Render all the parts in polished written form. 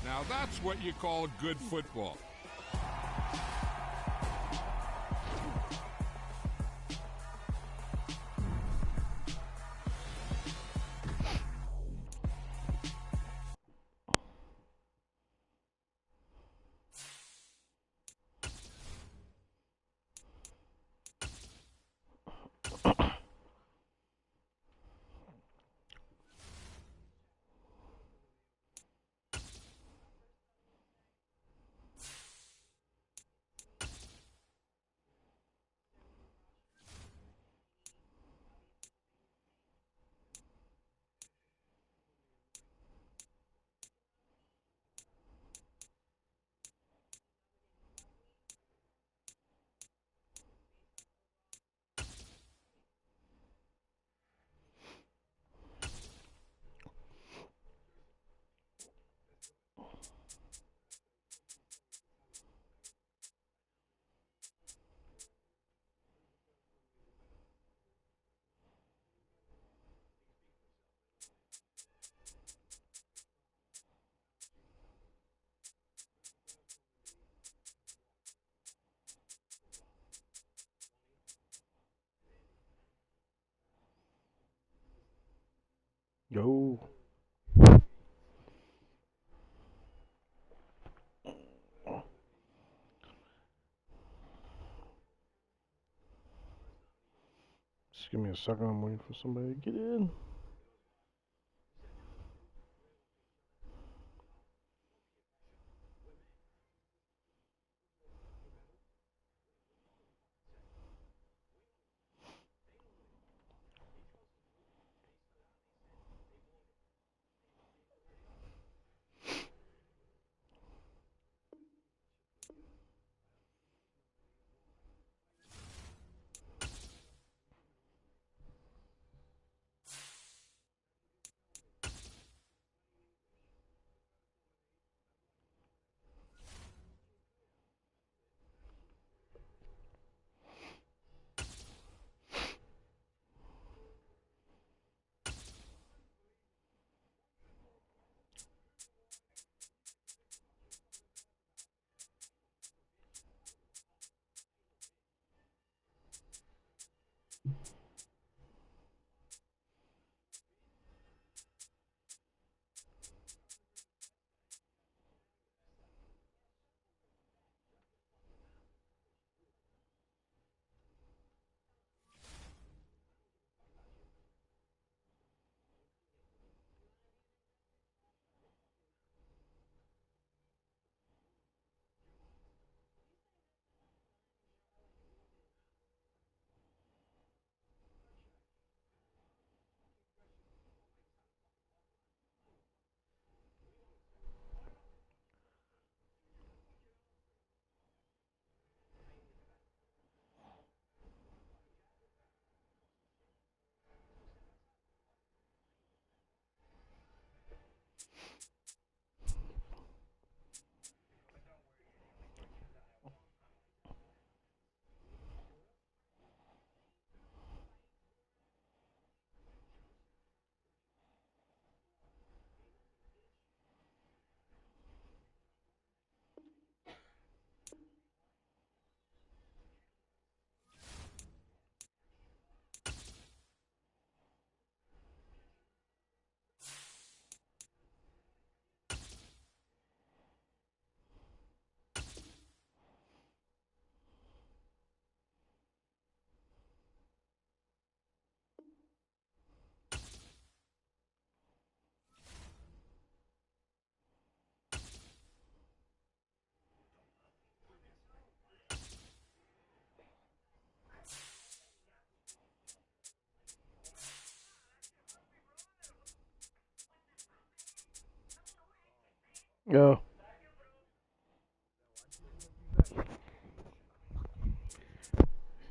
Now that's what you call good football. Yo. Just give me a second. I'm waiting for somebody to get in. Yo.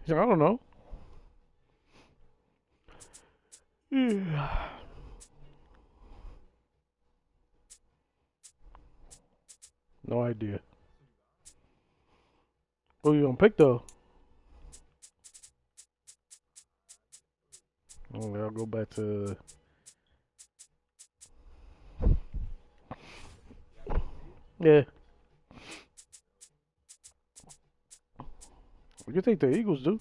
I don't know. No idea. Who you gonna pick though? Oh, I'll go back to Yeah. We can take the Eagles, dude.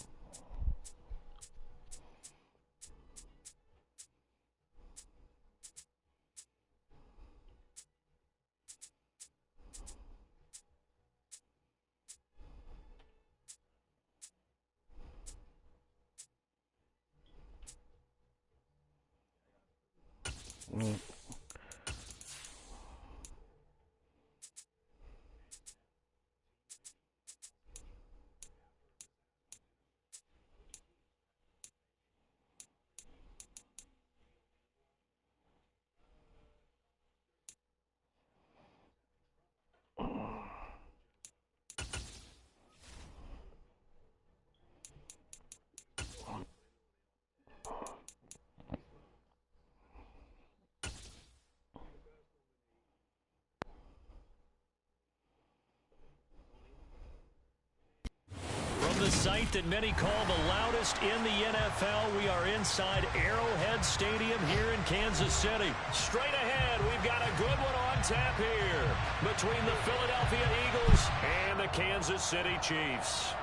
The site that many call the loudest in the NFL. We are inside Arrowhead Stadium here in Kansas City. Straight ahead, we've got a good one on tap here between the Philadelphia Eagles and the Kansas City Chiefs.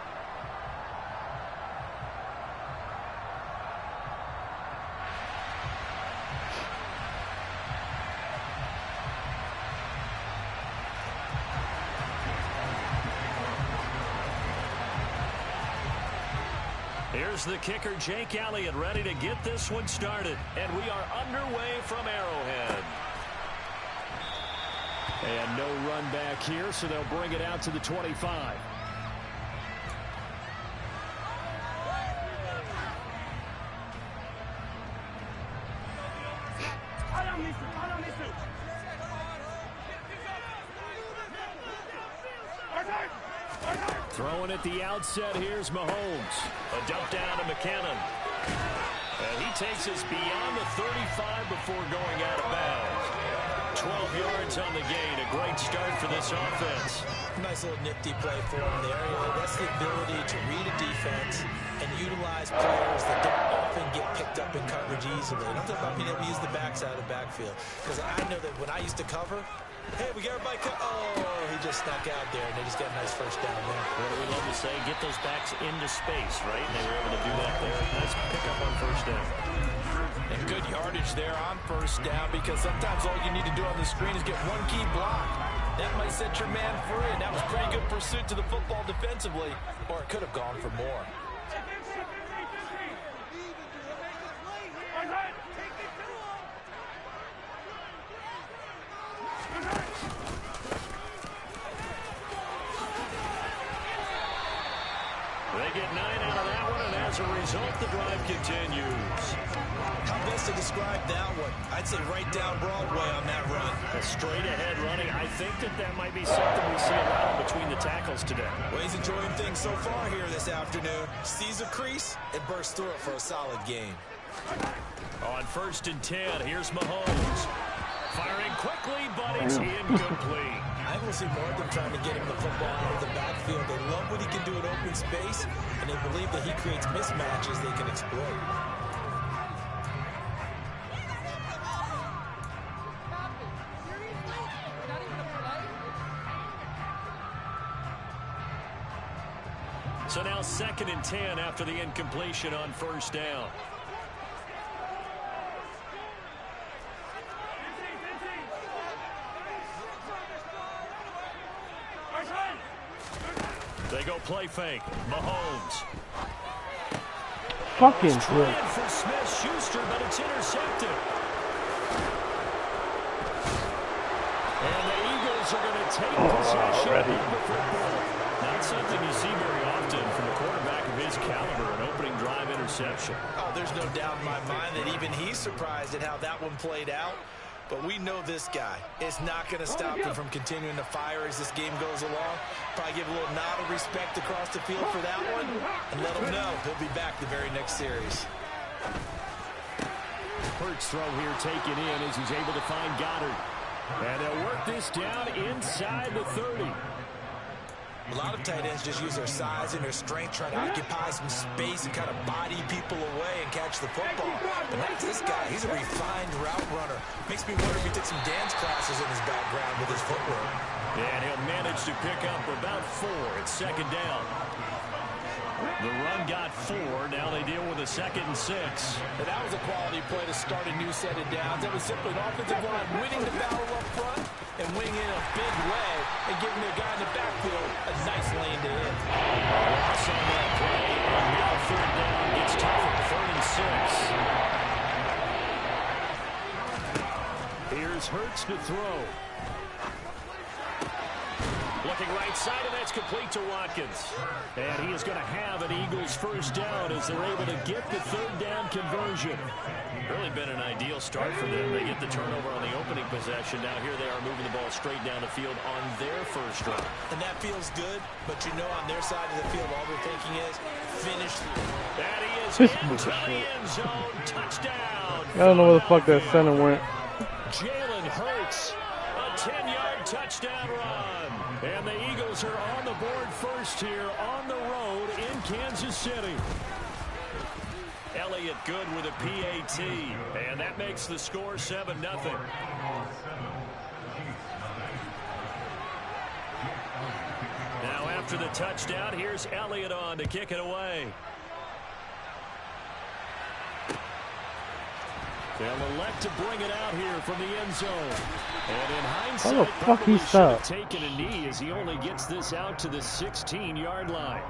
Here's the kicker, Jake Elliott, ready to get this one started. And we are underway from Arrowhead. And no run back here, so they'll bring it out to the 25. Throwing at the outset, here's Mahomes. A dump down to McKinnon. And he takes us beyond the 35 before going out of bounds. 12 yards on the gain. A great start for this offense. Nice little nifty play for him there. That's the ability to read a defense and utilize players that don't often get picked up in coverage easily. And I'm talking about being able to use the backside of the backfield. Because I know that when I used to cover, hey, we got everybody. Oh, he just snuck out there, and they just got a nice first down there. What do we love to say? Get those backs into space, right? And they were able to do that there. Nice pickup on first down. And good yardage there on first down, because sometimes all you need to do on the screen is get one key block. That might set your man free, and that was pretty good pursuit to the football defensively, or it could have gone for more. They get 9 out of that one, and as a result, the drive continues. How best to describe that one? I'd say right down Broadway on that run. A straight-ahead running. I think that might be something we see a lot between the tackles today. Well, he's enjoying things so far here this afternoon. Sees a crease and bursts through it for a solid gain. On 1st and 10, here's Mahomes. Firing quickly, but it's incomplete. I will see more of them trying to get him the football out of the backfield. They love what he can do in open space, and they believe that he creates mismatches they can exploit. So now 2nd and 10 after the incompletion on 1st down. They go play fake. Mahomes. Fucking good. For Smith-Schuster, but it's intercepted. And the Eagles are going to take possession of the football. Not something you see very often from a quarterback of his caliber, an opening drive interception. Oh, there's no doubt in my mind that even he's surprised at how that one played out. But we know this guy is not going to stop him from continuing to fire as this game goes along. Probably give a little nod of respect across the field for that one, and let him know he'll be back the very next series. Hurts throw here taken in as he's able to find Goddard. And they'll work this down inside the 30. A lot of tight ends just use their size and their strength, trying to occupy some space and kind of body people away and catch the football. But not this guy. He's a refined route runner. Makes me wonder if he took some dance classes in his background with his footwork. And he'll manage to pick up about 4. It's second down. The run got 4. Now they deal with a 2nd and 6. And that was a quality play to start a new set of downs. That was simply an offensive line winning the battle up front and winning in a big way and giving their guy in the backfield a nice lane to hit. Loss on that play. And now 3rd down gets tougher. 3rd and 6. Here's Hurts to throw. Looking right side, and that's complete to Watkins. And he is going to have an Eagles first down as they're able to get the 3rd down conversion. Really been an ideal start for them. They get the turnover on the opening possession. Now here they are moving the ball straight down the field on their first drive. And that feels good, but you know on their side of the field all they're thinking is finish. That he is into the end zone. Touchdown. I don't know where the fuck that center went. Jalen Hurts, a 10-yard touchdown run. And the Eagles are on the board first here on the road in Kansas City. Elliott good with a PAT. And that makes the score 7-0. Now after the touchdown, here's Elliott on to kick it away. They'll elect to bring it out here from the end zone. And in hindsight, how the fuck he stopped? Taken a knee as he only gets this out to the 16-yard line.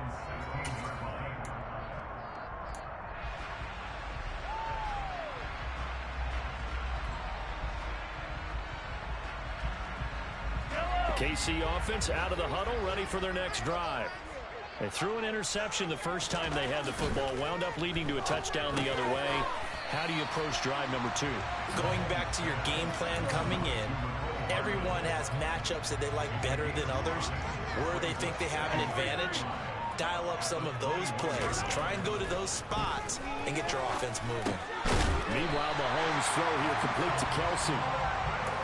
The KC offense out of the huddle, ready for their next drive. They threw an interception the first time they had the football, wound up leading to a touchdown the other way. How do you approach drive number 2? Going back to your game plan coming in, everyone has matchups that they like better than others, where they think they have an advantage. Dial up some of those plays. Try and go to those spots and get your offense moving. Meanwhile, Mahomes throw here complete to Kelsey.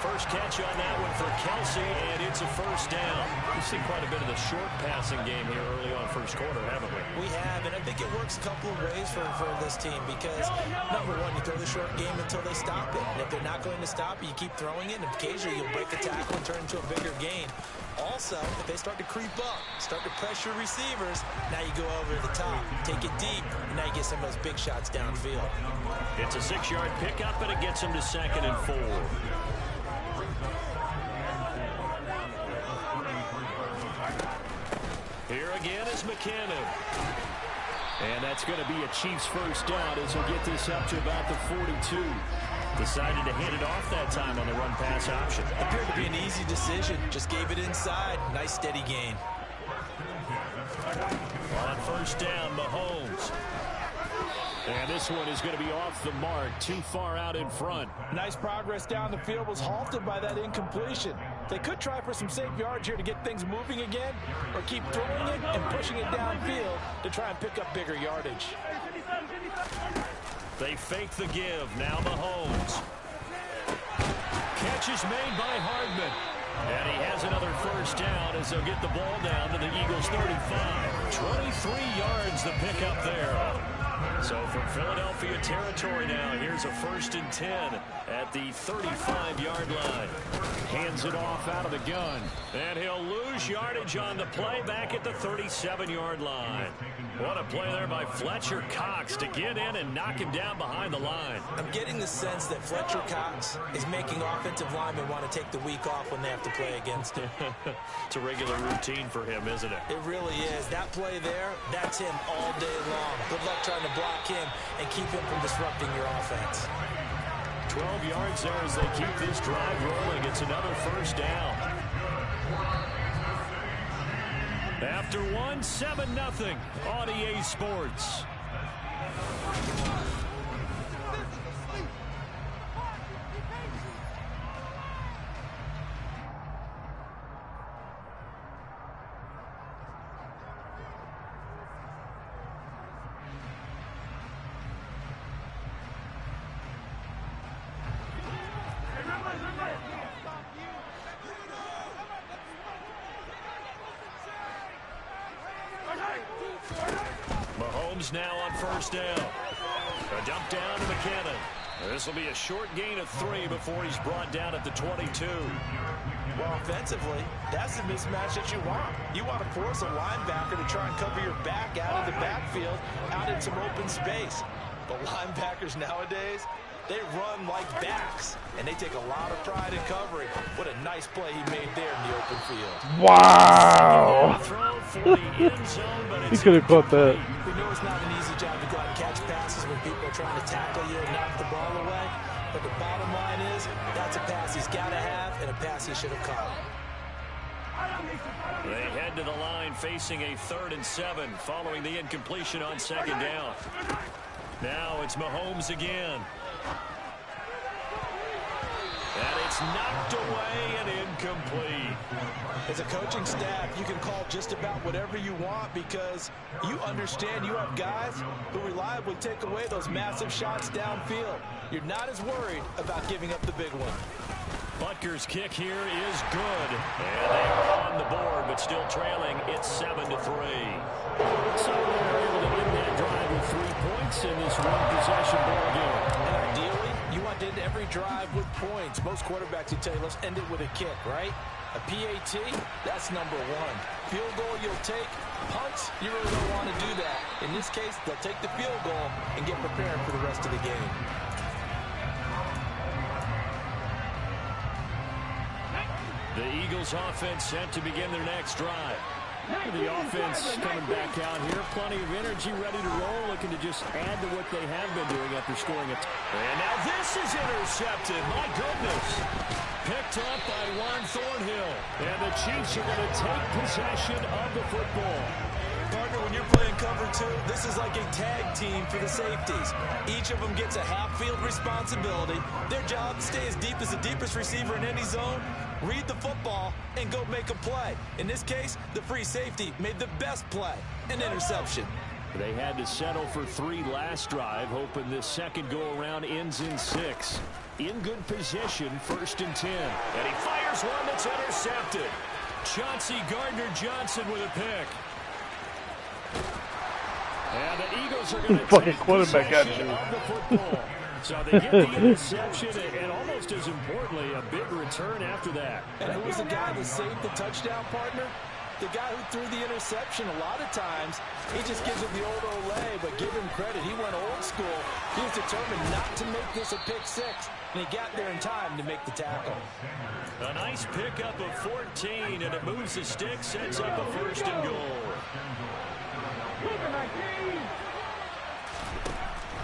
First catch on that one for Kelsey, and it's a first down. We've seen quite a bit of the short passing game here early on first quarter, haven't we? We have, and I think it works a couple of ways for this team because, number one, you throw the short game until they stop it. And if they're not going to stop it, you keep throwing it, and occasionally you'll break a tackle and turn into a bigger gain. Also, if they start to creep up, start to pressure receivers, now you go over the top, take it deep, and now you get some of those big shots downfield. It's a 6-yard pickup, and it gets them to 2nd and 4. Here again is McKinnon. And that's going to be a Chiefs first down as he'll get this up to about the 42. Decided to hand it off that time on the run-pass option. Appeared to be an easy decision. Just gave it inside. Nice steady gain. On first down, Mahomes. And this one is going to be off the mark, too far out in front. Nice progress down the field was halted by that incompletion. They could try for some safe yards here to get things moving again, or keep throwing it and pushing it downfield to try and pick up bigger yardage. They fake the give. Now Mahomes. Catch is made by Hardman. And he has another first down as they'll get the ball down to the Eagles' 35. 23 yards the pickup there. So from Philadelphia territory now, here's a 1st and 10 at the 35-yard line. Hands it off out of the gun. And he'll lose yardage on the play back at the 37-yard line. What a play there by Fletcher Cox to get in and knock him down behind the line. I'm getting the sense that Fletcher Cox is making offensive linemen want to take the week off when they have to play against him. It's a regular routine for him, isn't it? It really is. That play there, that's him all day long. Good luck trying to block him and keep him from disrupting your offense. 12 yards there as they keep this drive rolling. It's another first down. After 7-0 on EA Sports. Mahomes now on first down. A dump down to McKinnon. This will be a short gain of 3 before he's brought down at the 22. Well, offensively, that's the mismatch that you want. You want to force a linebacker to try and cover your back out of the backfield, out in some open space. But linebackers nowadays, they run like backs, and they take a lot of pride in covering. What a nice play he made there in the open field. Wow. He could have caught that. We know it's not an easy job to go out and catch passes when people are trying to tackle you and knock the ball away. But the bottom line is, that's a pass he's got to have and a pass he should have caught. They head to the line facing a 3rd and 7 following the incompletion on 2nd down. Now it's Mahomes again. And it's knocked away and incomplete. As a coaching staff, you can call just about whatever you want because you understand you have guys who reliably take away those massive shots downfield. You're not as worried about giving up the big one. Butker's kick here is good. And they are on the board, but still trailing. It's 7-3. So they're able to win that drive with 3 points in this one-possession ball game. And ideally, you want to end every drive with points. Most quarterbacks would tell you, let's end it with a kick, right? A PAT, that's number 1. Field goal you'll take. Punts, you really don't want to do that. In this case, they'll take the field goal and get prepared for the rest of the game. The Eagles offense set to begin their next drive. The offense coming back out here. Plenty of energy, ready to roll, looking to just add to what they have been doing after scoring it. And now this is intercepted. My goodness. Picked up by Juan Thornhill. And the Chiefs are going to take possession of the football. Partner, when you're playing cover 2, this is like a tag team for the safeties. Each of them gets a half-field responsibility. Their job, stay as deep as the deepest receiver in any zone, read the football, and go make a play. In this case, the free safety made the best play, an interception. They had to settle for 3 last drive, hoping this second go-around ends in 6. In good position, 1st and 10. And he fires one that's intercepted. Chauncey Gardner-Johnson with a pick. And the Eagles are going to take possession of the football. So they get the interception and almost as importantly, a big return after that. And who was the guy that saved the touchdown, partner? The guy who threw the interception. A lot of times, he just gives it the old Olay, but give him credit. He went old school. He was determined not to make this a pick 6, and he got there in time to make the tackle. A nice pickup of 14, and it moves the stick, sets up a 1st and goal.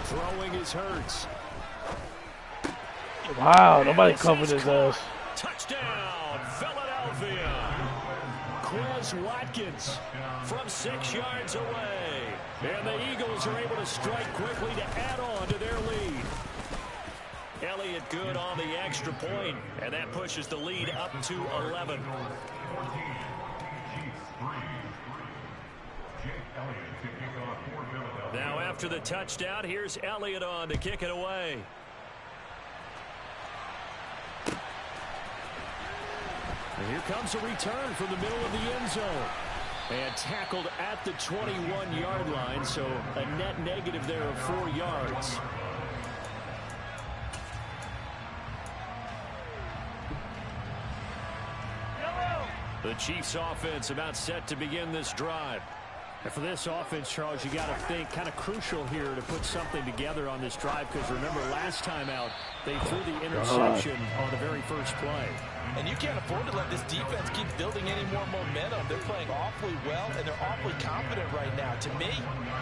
Throwing is Hurts. Wow, nobody covered his ass. Touchdown, Philadelphia. Quez Watkins from 6 yards away. And the Eagles are able to strike quickly to add on to their lead. Elliott good on the extra point, and that pushes the lead up to 11. Now after the touchdown, here's Elliott on to kick it away. And here comes a return from the middle of the end zone. And tackled at the 21-yard line, so a net negative there of 4 yards. The Chiefs offense about set to begin this drive. And for this offense, Charles, you got to think kind of crucial here to put something together on this drive, because remember last time out, they threw the interception on the very first play. And you can't afford to let this defense keep building any more momentum. They're playing awfully well, and they're awfully confident right now. To me,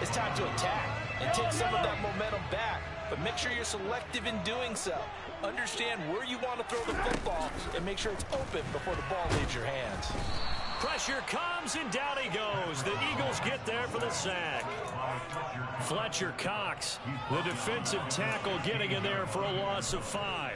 it's time to attack and take some of that momentum back. But make sure you're selective in doing so. Understand where you want to throw the football and make sure it's open before the ball leaves your hands. Pressure comes, and down he goes. The Eagles get there for the sack. Fletcher Cox, the defensive tackle, getting in there for a loss of 5.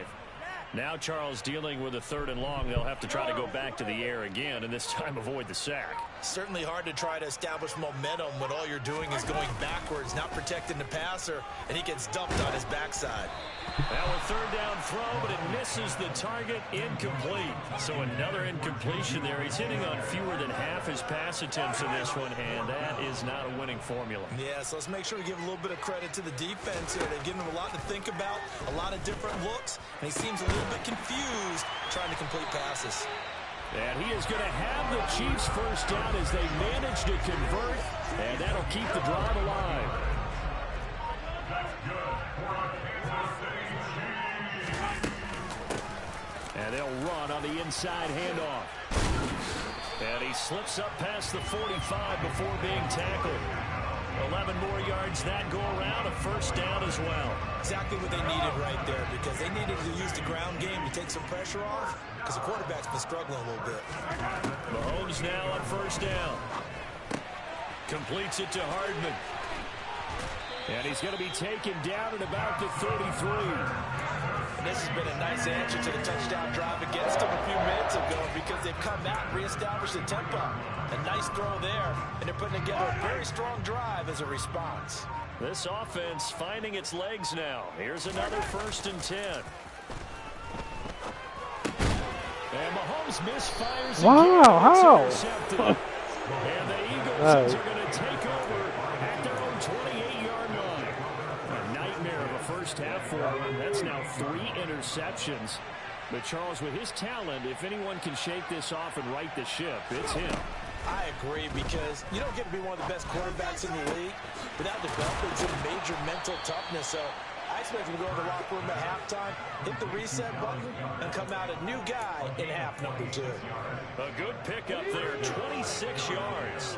Now Charles dealing with a 3rd and long. They'll have to try to go back to the air again, and this time avoid the sack. Certainly hard to try to establish momentum when all you're doing is going backwards, not protecting the passer, and he gets dumped on his backside. Now a third down throw, but it misses the target, incomplete. So another incompletion there. He's hitting on fewer than half his pass attempts in this one, and that is not a winning formula. Yeah, so let's make sure we give a little bit of credit to the defense here. They've given him a lot to think about, a lot of different looks, and he seems a little bit confused trying to complete passes. And he is going to have the Chiefs first down as they manage to convert, and that'll keep the drive alive. And they'll run on the inside handoff. And he slips up past the 45 before being tackled. 11 more yards that go around, a first down as well. Exactly what they needed right there, because they needed to use the ground game to take some pressure off, because the quarterback's been struggling a little bit. Mahomes now on first down. Completes it to Hardman. And he's going to be taken down at about the 33. And this has been a nice answer to the touchdown drive against them a few minutes ago, because they've come out and reestablished the tempo. A nice throw there, and they're putting together a very strong drive as a response. This offense finding its legs now. Here's another 1st and 10. And Mahomes misfires. Wow, how? And the Eagles are going to take over at their own 28-yard line. A nightmare of a first half for him. That's now 3 interceptions. But Charles, with his talent, if anyone can shake this off and right the ship, it's him. I agree, because you don't get to be one of the best quarterbacks in the league without developing some major mental toughness. So I expect him to go to the locker room at halftime, hit the reset button, and come out a new guy in half number 2. A good pickup there, 26 yards.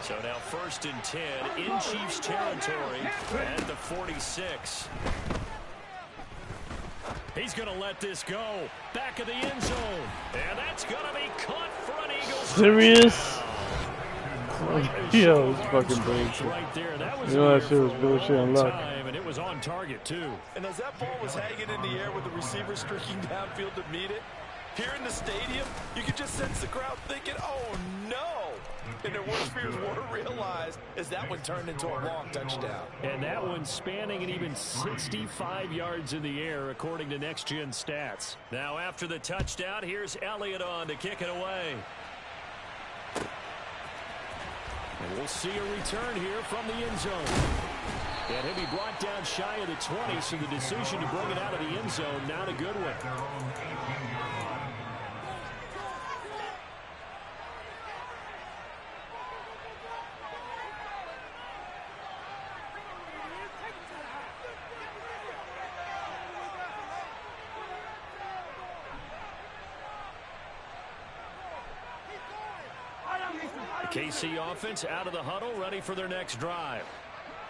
So now 1st and 10 in Chiefs territory at the 46. He's going to let this go. Back of the end zone. And that's going to be caught for an Eagles. Serious? Yo, it's fucking bullshit. Right there. That was that shit was bullshit and luck. And it was on target, too. And as that ball was hanging in the air with the receiver streaking downfield to meet it, here in the stadium, you could just sense the crowd thinking, oh, no. And their worst fears were realized as that one turned into a long touchdown. And that one spanning an even 65 yards in the air, according to Next Gen Stats. Now, after the touchdown, here's Elliott on to kick it away. And we'll see a return here from the end zone. And he'll be brought down shy of the 20, so the decision to bring it out of the end zone, not a good one. The KC offense out of the huddle, ready for their next drive.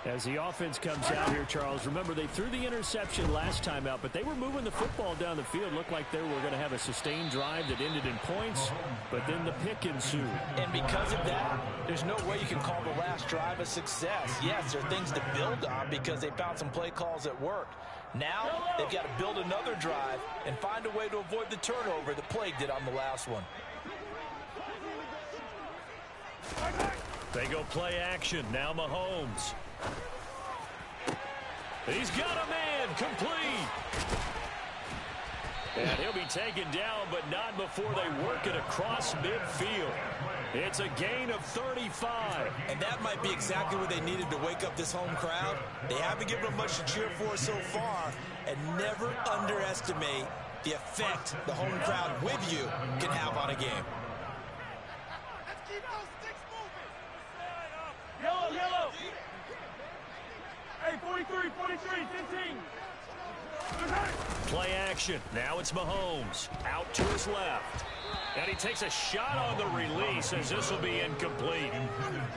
As the offense comes out here, Charles, remember they threw the interception last time out, but they were moving the football down the field. Looked like they were going to have a sustained drive that ended in points, but then the pick ensued. And because of that, there's no way you can call the last drive a success. Yes, there are things to build on because they found some play calls that worked. Now they've got to build another drive and find a way to avoid the turnover that plagued it on the last one. They go play action. Now Mahomes. He's got a man, complete. And he'll be taken down, but not before they work it across midfield. It's a gain of 35. And that might be exactly what they needed to wake up this home crowd. They haven't given them much to cheer for so far, and never underestimate the effect the home crowd with you can have on a game. Yellow. Hey, 43, 15. Play action. Now it's Mahomes. Out to his left. And he takes a shot on the release as this will be incomplete.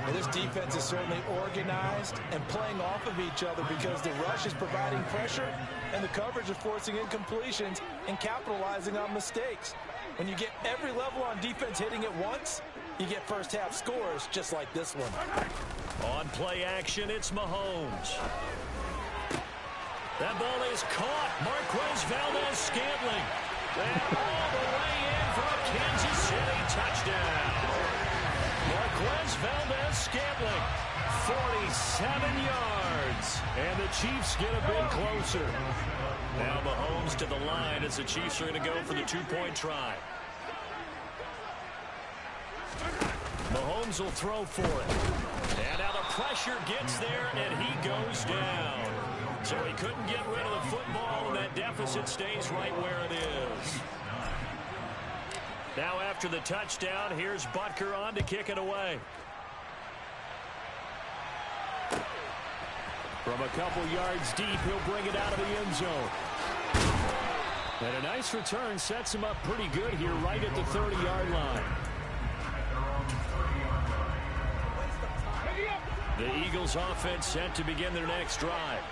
Well, this defense is certainly organized and playing off of each other because the rush is providing pressure and the coverage is forcing incompletions and capitalizing on mistakes. When you get every level on defense hitting at once, you get first half scores just like this one. On play action, it's Mahomes. That ball is caught. Marquez Valdes-Scantling. And all the way in for a Kansas City touchdown. Marquez Valdez-Scantling, 47 yards. And the Chiefs get a bit closer. Now Mahomes to the line as the Chiefs are going to go for the two-point try. Mahomes will throw for it. And now the pressure gets there, and he goes down. So he couldn't get rid of the football, and that deficit stays right where it is. Now after the touchdown, here's Butker on to kick it away. From a couple yards deep, he'll bring it out of the end zone. And a nice return sets him up pretty good here right at the 30-yard line. The Eagles offense set to begin their next drive.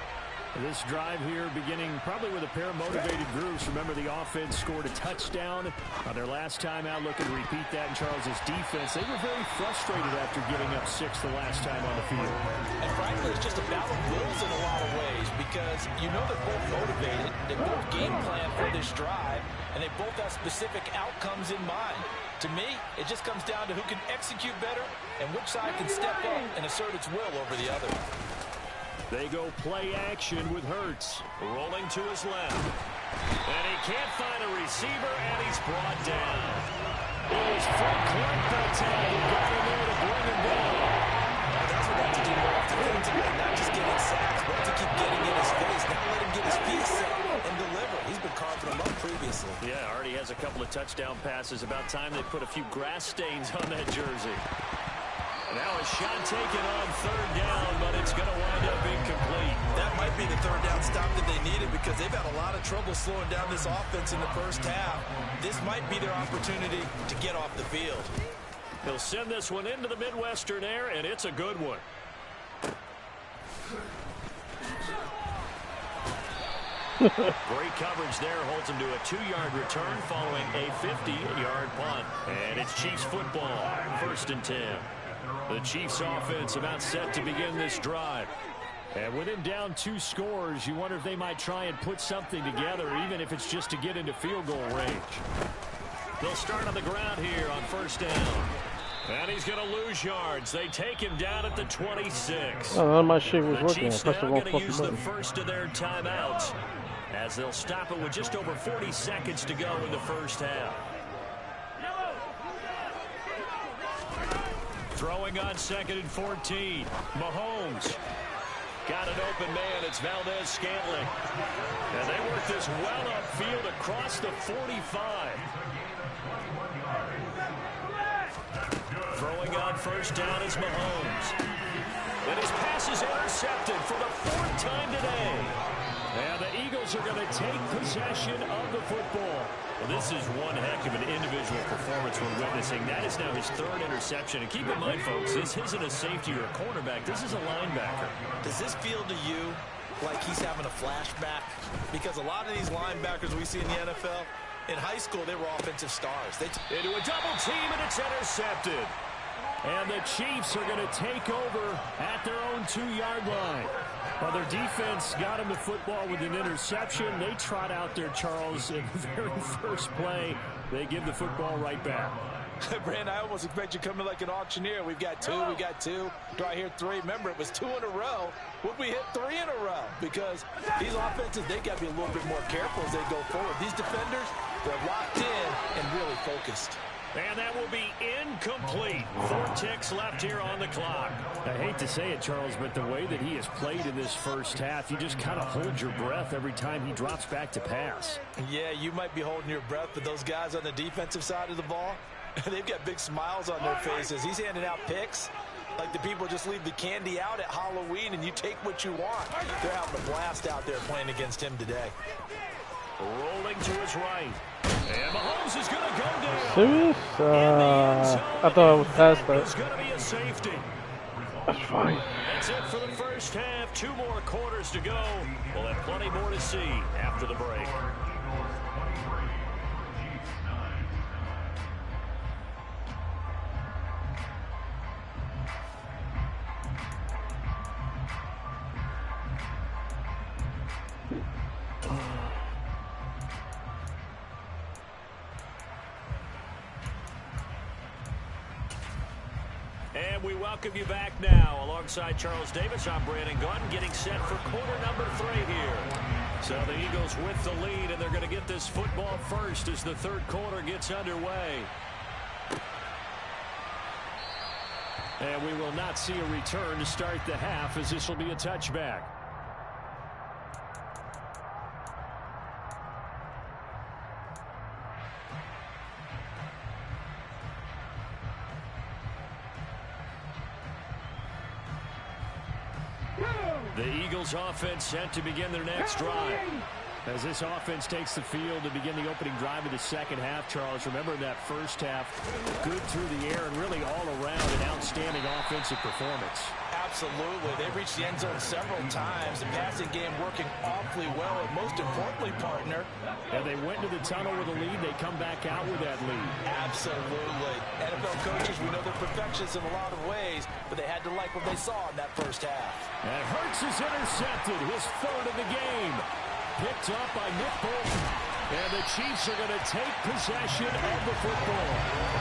This drive here beginning probably with a pair of motivated groups. Remember, the offense scored a touchdown on their last time out, looking to repeat that in Charles's defense. They were very frustrated after giving up 6 the last time on the field. And frankly, it's just a battle of wills in a lot of ways because you know they're both motivated, they both game plan for this drive, and they both have specific outcomes in mind. To me, it just comes down to who can execute better and which side can step up and assert its will over the other. They go play action with Hurts. Rolling to his left. And he can't find a receiver, and he's brought down. It was Frank Clark that time who got in there to bring him down. That's what they have to do more offensively, not just getting sacks, but to keep getting in his face. Now let him get his feet set and deliver. He's been carving them up previously. Yeah, already has a couple of touchdown passes. About time they put a few grass stains on that jersey. Now a shot taken on third down, but it's going to wind up incomplete. That might be the third down stop that they needed because they've had a lot of trouble slowing down this offense in the first half. This might be their opportunity to get off the field. He'll send this one into the Midwestern air, and it's a good one. Great coverage there, holds him to a 2-yard return following a 50-yard punt. And it's Chiefs football, 1st and 10. The Chiefs offense about set to begin this drive. And with him down 2 scores, you wonder if they might try and put something together, even if it's just to get into field goal range. They'll start on the ground here on 1st down. And he's going to lose yards. They take him down at the 26. Oh, none of my shit was The working. Chiefs I now pressed the wrong going to fucking use the button. first of their timeouts as they'll stop it with just over 40 seconds to go in the first half. Throwing on 2nd and 14. Mahomes got an open man. It's Valdez-Scantling. And they work this well upfield across the 45. Throwing on 1st down is Mahomes. And his pass is intercepted for the 4th time today. And the Eagles are going to take possession of the football. Well, this is one heck of an individual performance we're witnessing. That is now his 3rd interception. And keep in mind, folks, this isn't a safety or a cornerback. This is a linebacker. Does this feel to you like he's having a flashback? Because a lot of these linebackers we see in the NFL, in high school, they were offensive stars. Into a double team, and it's intercepted. And the Chiefs are going to take over at their own 2-yard line. Well, their defense got him the football with an interception. They trot out there, Charles, in the very first play. They give the football right back. Brand, I almost expect you coming like an auctioneer. We've got 2, we got 2. Do I hear 3? Remember, it was 2 in a row. Would we hit 3 in a row? Because these offenses, they got to be a little bit more careful as they go forward. These defenders, they're locked in and really focused. And that will be incomplete. 4 ticks left here on the clock. I hate to say it, Charles, but the way that he has played in this first half, you just kind of hold your breath every time he drops back to pass. Yeah, you might be holding your breath, but those guys on the defensive side of the ball, they've got big smiles on their faces. He's handing out picks like the people just leave the candy out at Halloween and you take what you want. They're having a blast out there playing against him today. Rolling to his right. And Mahomes is going to go down. Serious? I thought I was past that. It's going to be a safety. That's fine. That's it for the first half. 2 more quarters to go. We'll have plenty more to see after the break. And we welcome you back now. Alongside Charles Davis, I'm Brandon Gaudin, getting set for quarter number 3 here. So the Eagles with the lead, and they're going to get this football first as the third quarter gets underway. And we will not see a return to start the half, as this will be a touchback. The Eagles offense set to begin their next drive. As this offense takes the field to begin the opening drive of the second half, Charles, remember in that first half, good through the air and really all around an outstanding offensive performance. Absolutely. They reached the end zone several times. The passing game working awfully well. And most importantly, partner. And they went to the tunnel with a lead. They come back out with that lead. Absolutely. NFL coaches, we know they're perfectionists in a lot of ways, but they had to like what they saw in that first half. And Hurts is intercepted, his third of the game. Picked up by Nick Bolton. And the Chiefs are going to take possession of the football.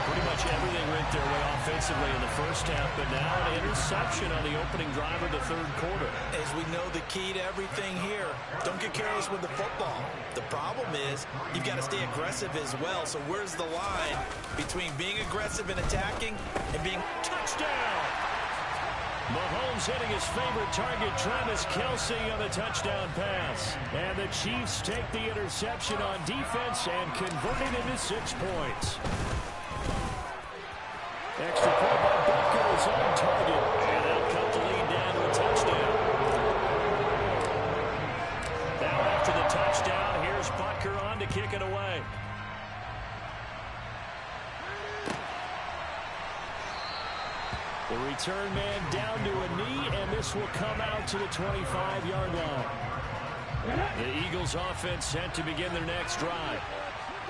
Pretty much everything went their way offensively in the first half, but now an interception on the opening drive of the third quarter. As we know, the key to everything here, don't get careless with the football. The problem is you've got to stay aggressive as well. So where's the line between being aggressive and attacking and being touchdown? Mahomes hitting his favorite target, Travis Kelce, on the touchdown pass. And the Chiefs take the interception on defense and convert it into 6 points. Extra point by Butker is on target. And they'll cut the lead down to a touchdown. Now after the touchdown, here's Butker on to kick it away. The return man down to a knee, and this will come out to the 25-yard line. The Eagles offense set to begin their next drive.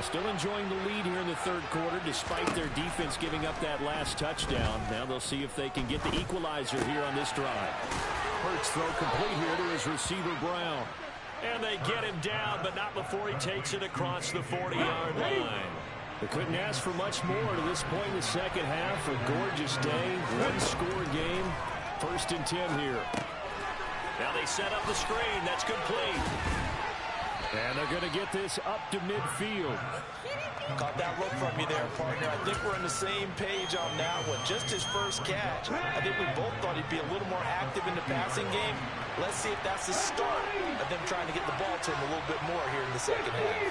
Still enjoying the lead here in the third quarter, despite their defense giving up that last touchdown. Now they'll see if they can get the equalizer here on this drive. Hurts throw complete here to his receiver, Brown. And they get him down, but not before he takes it across the 40-yard line. They couldn't ask for much more to this point in the second half. A gorgeous day, one-score game. 1st and 10 here. Now they set up the screen. That's complete. And they're going to get this up to midfield. Caught that look from you there, partner. I think we're on the same page on that one. Just his first catch. I think we both thought he'd be a little more active in the passing game. Let's see if that's the start of them trying to get the ball to him a little bit more here in the second half.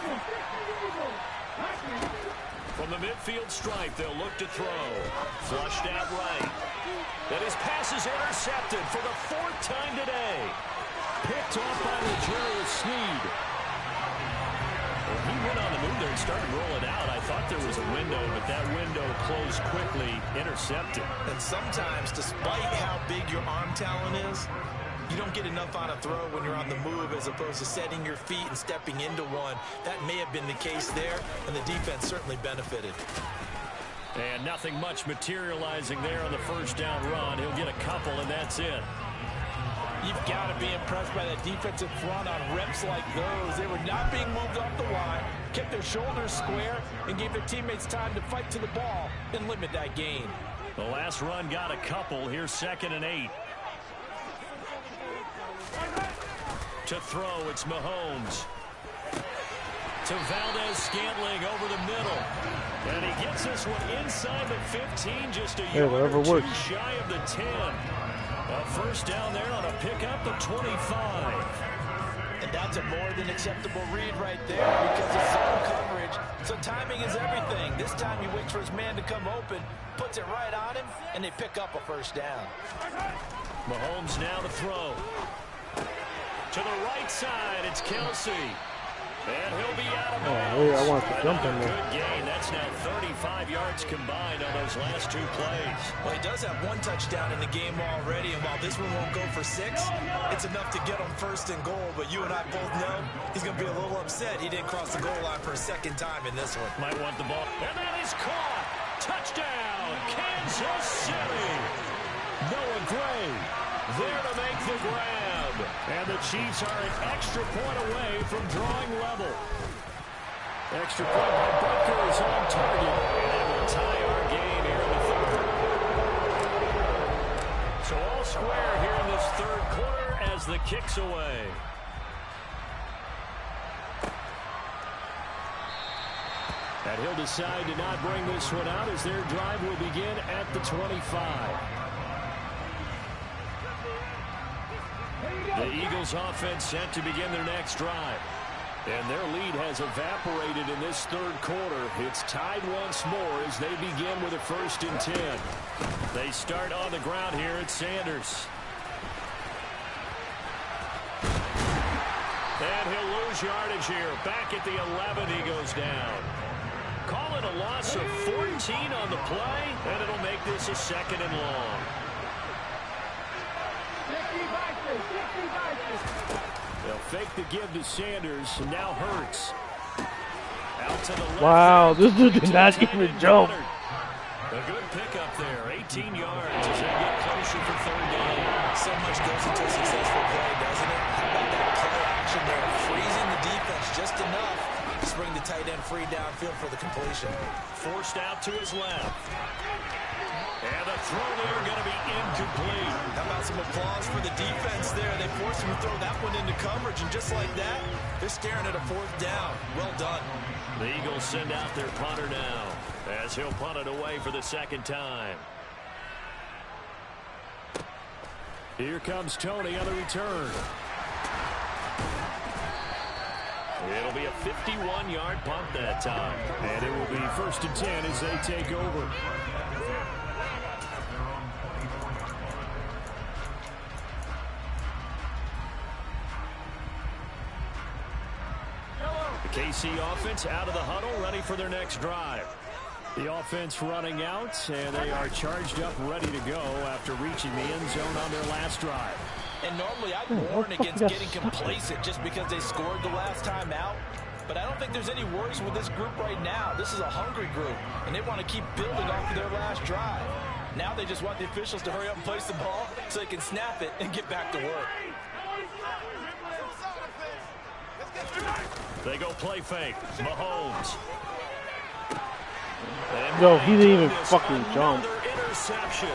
From the midfield stripe, they'll look to throw. Flushed out right. And his pass is intercepted for the 4th time today. Picked off by L'Jarius Sneed. Well, he went on the move there and started rolling out. I thought there was a window, but that window closed quickly. Intercepted. And sometimes, despite how big your arm talent is, you don't get enough on a throw when you're on the move as opposed to setting your feet and stepping into one. That may have been the case there, and the defense certainly benefited. And nothing much materializing there on the first down run. He'll get a couple, and that's it. You've got to be impressed by that defensive front on reps like those. They were not being moved off the line, kept their shoulders square, and gave their teammates time to fight to the ball and limit that gain. The last run got a couple. Here's 2nd and 8. To throw, it's Mahomes. To Valdez-Scantling over the middle. And he gets this one inside the 15, just a yard or two shy of the 10. A first down there on a pickup of 25. And that's a more than acceptable read right there because it's zone coverage. So timing is everything. This time he waits for his man to come open, puts it right on him, and they pick up a first down. Mahomes now to throw. To the right side, it's Kelce. And he'll be out of bounds. I want to jump in there. Good gain. That's now 35 yards combined on those last 2 plays. Well, he does have 1 touchdown in the game already, and while this one won't go for 6, it's enough to get him 1st and goal. But you and I both know he's going to be a little upset he didn't cross the goal line for a 2nd time in this one. Might want the ball. And that is caught. Touchdown, Kansas City. Noah Gray there to make the grab. And the Chiefs are an extra point away from drawing level. Extra point by Butker is on target. And that will tie our game here in the third. square here in this third quarter as the kick's away. And he'll decide to not bring this one out as their drive will begin at the 25. The Eagles offense set to begin their next drive. And their lead has evaporated in this third quarter. It's tied once more as they begin with a 1st and 10. They start on the ground here at Sanders. And he'll lose yardage here. Back at the 11, he goes down. Call it a loss of 14 on the play, and it'll make this a 2nd and long. They'll fake the give to Sanders, and now Hurts. Out to the left. Wow, this dude did not even jump. A good pickup there, 18 yards as they get closer for 3rd down. So much goes into a successful play, doesn't it? How about that play action there? Freezing the defense just enough to bring the tight end free downfield for the completion. Forced out to his left. And the throw there going to be incomplete. How about some applause for the defense there? They forced him to throw that one into coverage, and just like that, they're staring at a 4th down. Well done. The Eagles send out their punter now as he'll punt it away for the 2nd time. Here comes Tony on the return. It'll be a 51-yard punt that time. And it will be 1st and 10 as they take over. The KC offense out of the huddle, ready for their next drive. The offense running out, and they are charged up, ready to go after reaching the end zone on their last drive. And normally I'd warn against getting complacent just because they scored the last time out. But I don't think there's any worries with this group right now. This is a hungry group, and they want to keep building off of their last drive. Now they just want the officials to hurry up and place the ball so they can snap it and get back to work. They go play fake. Mahomes. Yo, he didn't even fucking jump. Interception.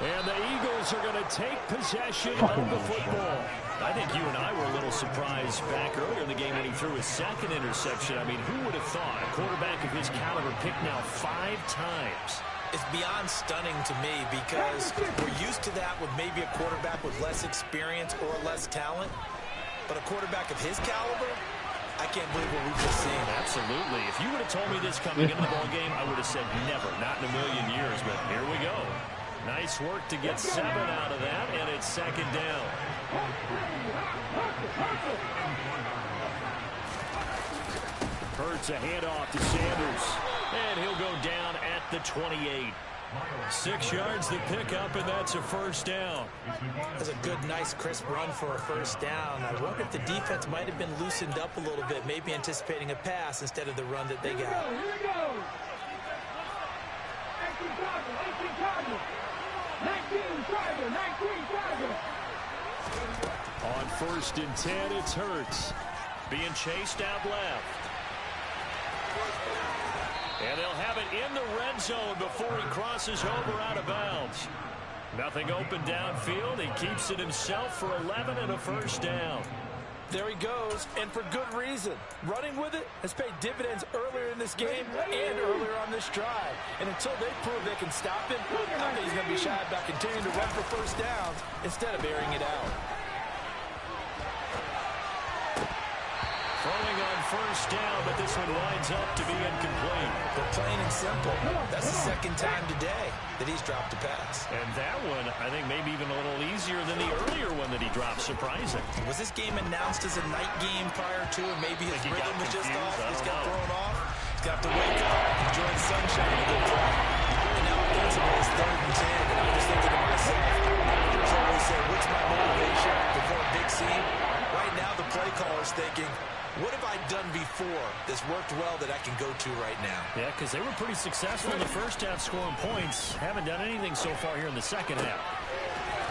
And the Eagles are going to take possession of the football. I think you and I were a little surprised back earlier in the game when he threw his 2nd interception. I mean, who would have thought a quarterback of his caliber picked now 5 times? It's beyond stunning to me because we're used to that with maybe a quarterback with less experience or less talent. But a quarterback of his caliber, I can't believe what we've just seen. Absolutely. If you would have told me this coming into the ball game, I would have said never, not in a million years. But here we go. Nice work to get 7 out of that, and it's 2nd down. Hurts a handoff to Sanders, and he'll go down at the 28. 6 yards to pick up, and that's a 1st down. That's a good, nice, crisp run for a 1st down. I wonder if the defense might have been loosened up a little bit, maybe anticipating a pass instead of the run that they got. On 1st and 10, it's Hurts. Being chased out left. And they'll have it in the red zone before he crosses over out of bounds. Nothing open downfield. He keeps it himself for 11 and a 1st down. There he goes, and for good reason. Running with it has paid dividends earlier in this game and earlier on this drive. And until they prove they can stop him, I think he's going to be shy about continuing to run for 1st downs instead of airing it out. Throwing on 1st down, but this one winds up to be incomplete. But plain and simple, that's the 2nd time today that he's dropped a pass. And that one, I think, maybe even a little easier than the earlier one that he dropped. Surprising. Was this game announced as a night game prior to, or maybe his rhythm was just off? He's got thrown off. He's got to wake up, enjoy the sunshine, and go play. And now offensively, it's 3rd and 10, and I'm just thinking to myself, actors always say, what's my motivation before a big scene? Right now, the play caller's thinking, what have I done before that's worked well that I can go to right now? Yeah, because they were pretty successful in the 1st half scoring points. Haven't done anything so far here in the 2nd half.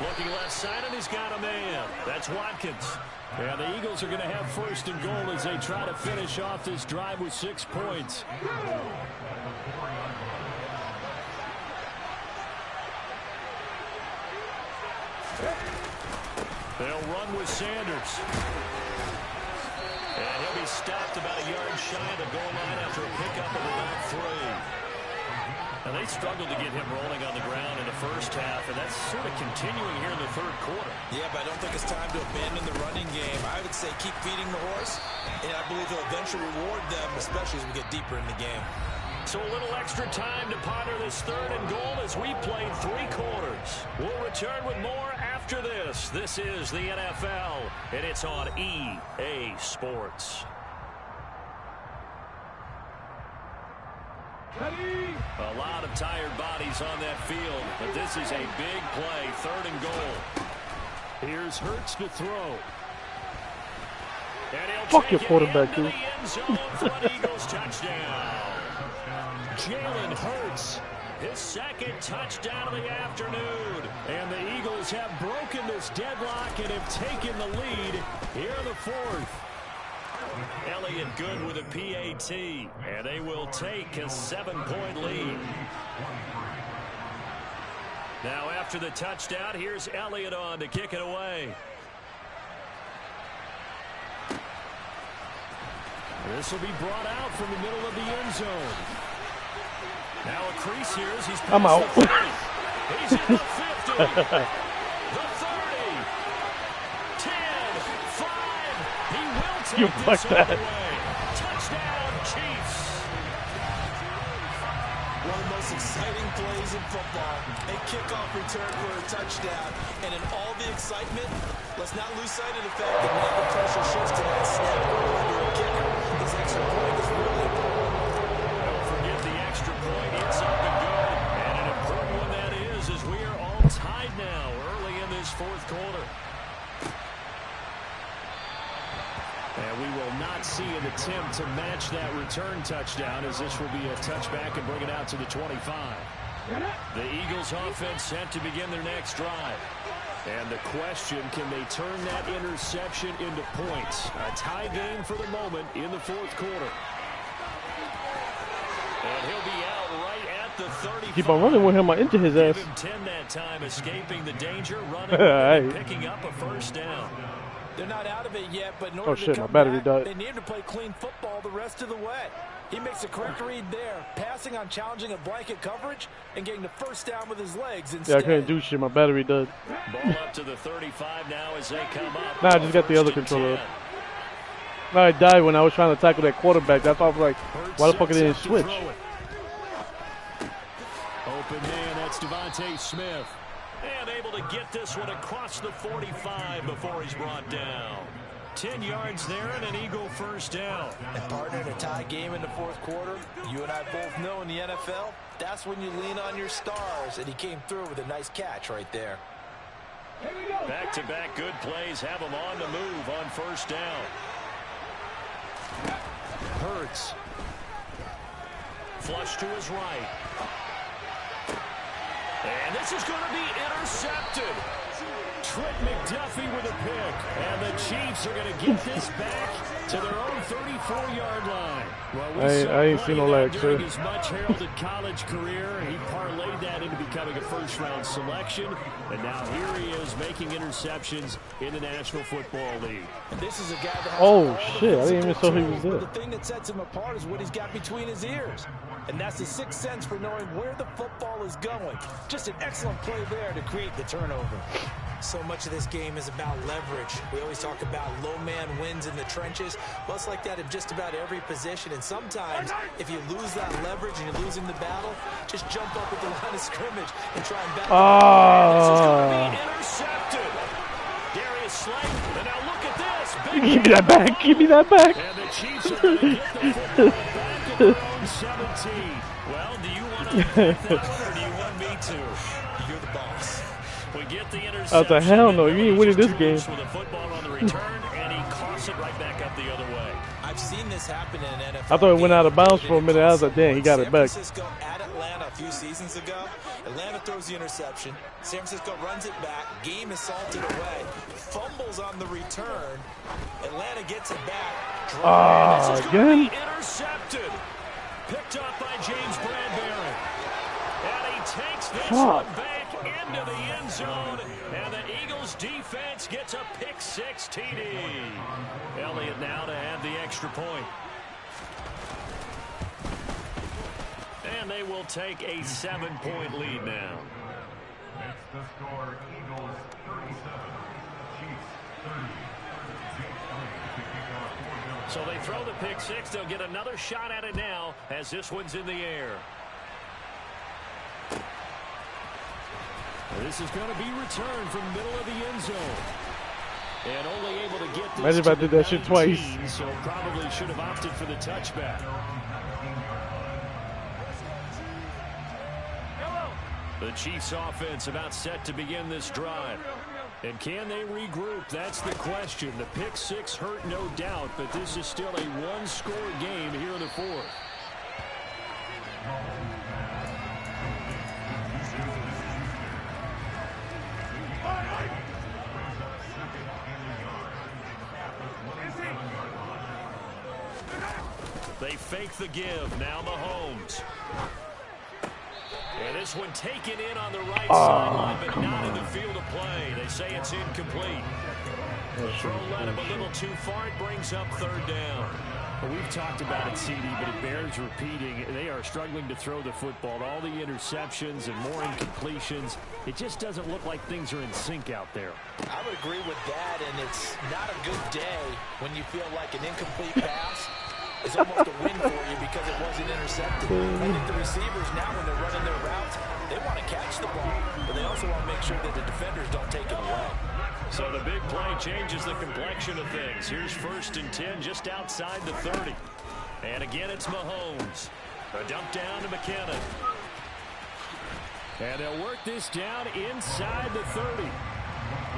Looking left side, and he's got a man. That's Watkins. Yeah, the Eagles are going to have 1st and goal as they try to finish off this drive with 6 points. They'll run with Sanders. And he'll be stopped about a yard shy of the goal line after a pickup of about 3. And they struggled to get him rolling on the ground in the first half, and that's sort of continuing here in the third quarter. Yeah, but I don't think it's time to abandon the running game. I would say keep feeding the horse, and I believe he'll eventually reward them, especially as we get deeper in the game. So a little extra time to ponder this 3rd and goal as we played 3 quarters. We'll return with more after this. This is the NFL, and it's on EA Sports. A lot of tired bodies on that field, but this is a big play, 3rd and goal. Here's Hurts to throw. And he'll Fuck take your quarterback, it into dude. the end zone for an Eagles touchdown. Jalen Hurts. His 2nd touchdown of the afternoon. And the Eagles have broken this deadlock and have taken the lead here in the 4th. Elliott good with a PAT, and they will take a 7-point lead. Now after the touchdown, here's Elliott on to kick it away. This will be brought out from the middle of the end zone. Now a crease here as he's past I'm out. the 30. He's in the 50. The 30. 10, 5. He will take You this fucked all that. the way. Touchdown, Chiefs. One of the most exciting plays in football. A kickoff return for a touchdown. And in all the excitement, let's not lose sight of the fact that now the pressure shifts to that snap goal into a kicker. This extra point is really important. Don't forget the extra point. It's up and good. And an important one that is, as we are all tied now early in this 4th quarter. And we will not see an attempt to match that return touchdown, as this will be a touchback and bring it out to the 25. The Eagles offense set to begin their next drive. And the question, can they turn that interception into points? A tie game for the moment in the 4th quarter. And he'll be out right at the 35. Keep on running with him, I injure his ass. Give him 10 that time, escaping the danger, running Hey. and picking up a 1st down. They're not out of it yet, but in order shit, to my come battery back, died. they need to play clean football the rest of the way. He makes a correct read there, passing on challenging a blanket coverage and getting the 1st down with his legs Yeah, instead. I couldn't do shit. My battery died. Ball up to the 35 now as they come up. Nah, I just got the other 1st and controller. 10. No, I died when I was trying to tackle that quarterback. That's why I was like, why the fuck it didn't Sets up to switch? throw it. Open man, that's Devontae Smith. And able to get this one across the 45 before he's brought down. 10 yards there and an Eagle 1st down. And partner, in a tie game in the 4th quarter, you and I both know in the NFL, that's when you lean on your stars, and he came through with a nice catch right there. Back-to-back good plays have him on the move on 1st down. Hurts. Flush to his right. And this is going to be intercepted. Trent McDuffie with a pick. And the Chiefs are going to get this back to their own 34-yard line. Well, I ain't seen no lag, during sir. his much-heralded college career. He parlayed that into becoming a first-round selection. And now here he is making interceptions in the National Football League. And this is a guy that has Oh, all the shit, I didn't even physical know he was tools, but there. the thing that sets him apart is what he's got between his ears. And that's the 6th sense for knowing where the football is going. Just an excellent play there to create the turnover. So much of this game is about leverage. We always talk about low man wins in the trenches. Well, it's like that in just about every position. And sometimes, if you lose that leverage and you're losing the battle, just jump up at the line of scrimmage and try and battle. This is going to be Ah, intercepted. Darius Slay. And now look at this. Big give me that back. Give me that back. And the Chiefs are going to get the football back at their own 17. Well, do you want to attack that one or do you want me to? You're the boss. We get the interception. I was like, hell no, you ain't winning this game. With a football on the return, and he coughs it right back up the other way. I've seen this happen in an NFL. I thought it went out of game. bounds for a minute. I was like, damn, he got it back. San Francisco at Atlanta a few seasons ago. Atlanta throws the interception. San Francisco runs it back. Game is salted away. Fumbles on the return. Atlanta gets it back. This is going to Again? be intercepted. Picked up by James Bradbury. And he takes this Fuck. one back into the end zone, and the Eagles defense gets a pick-6 TD. Elliott now to add the extra point. And they will take a 7-point lead now. Makes the score Eagles 37, Chiefs 30. So they throw the pick-6. They'll get another shot at it now as this one's in the air. This is going to be returned from the middle of the end zone. And only able to get this Imagine if I did that shit twice. So probably should have opted for the touchback. The Chiefs offense about set to begin this drive. And can they regroup? That's the question. The pick-6 hurt, no doubt, but this is still a one-score game here in the fourth. They fake the give. Now Mahomes. And this one taken in on the right sideline, but not in the field of play. They say it's incomplete. The throw led him a little too far. It brings up third down. Well, we've talked about it, CD, but it bears repeating. They are struggling to throw the football. All the interceptions and more incompletions. It just doesn't look like things are in sync out there. I would agree with that, and it's not a good day when you feel like an incomplete pass is almost a win for you because it wasn't intercepted. I think the receivers now, when they're running their routes, they want to catch the ball, but they also want to make sure that the defenders don't take it away. So the big play changes the complexion of things. Here's 1st and 10 just outside the 30. And again, it's Mahomes. A dump down to McKinnon. And they'll work this down inside the 30.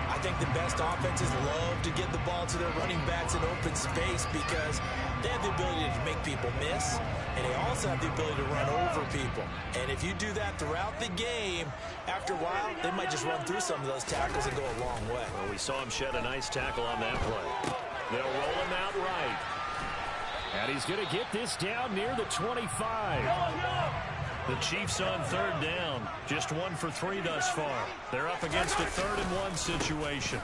I think the best offenses love to get the ball to their running backs in open space because they have the ability to make people miss, and they also have the ability to run over people. And if you do that throughout the game, after a while, they might just run through some of those tackles and go a long way. Well, we saw him shed a nice tackle on that play. They'll roll him out right. And he's going to get this down near the 25. The Chiefs on 3rd down. Just 1 for 3 thus far. They're up against a 3rd and 1 situation.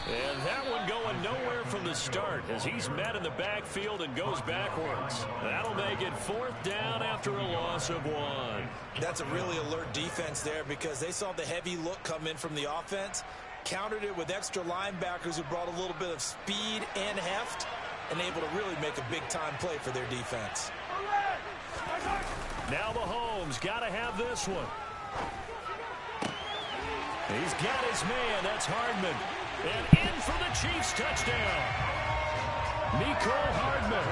And that one going nowhere from the start as he's met in the backfield and goes backwards. That'll make it 4th down after a loss of 1. That's a really alert defense there because they saw the heavy look come in from the offense, countered it with extra linebackers who brought a little bit of speed and heft, and able to really make a big-time play for their defense. Now Mahomes got to have this one. He's got his man. That's Hardman. And in for the Chiefs touchdown. Mecole Hardman,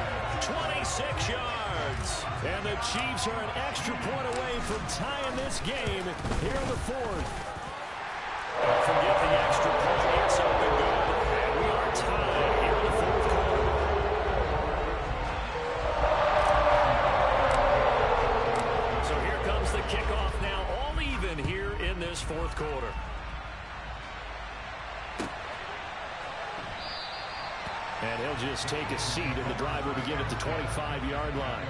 26 yards. And the Chiefs are an extra point away from tying this game here in the 4th. Don't forget the extra point. It's up and good. And we are tied here in the 4th quarter. So here comes the kickoff now, all even here in this 4th quarter. And he'll just take a seat, and the drive will begin at the 25-yard line.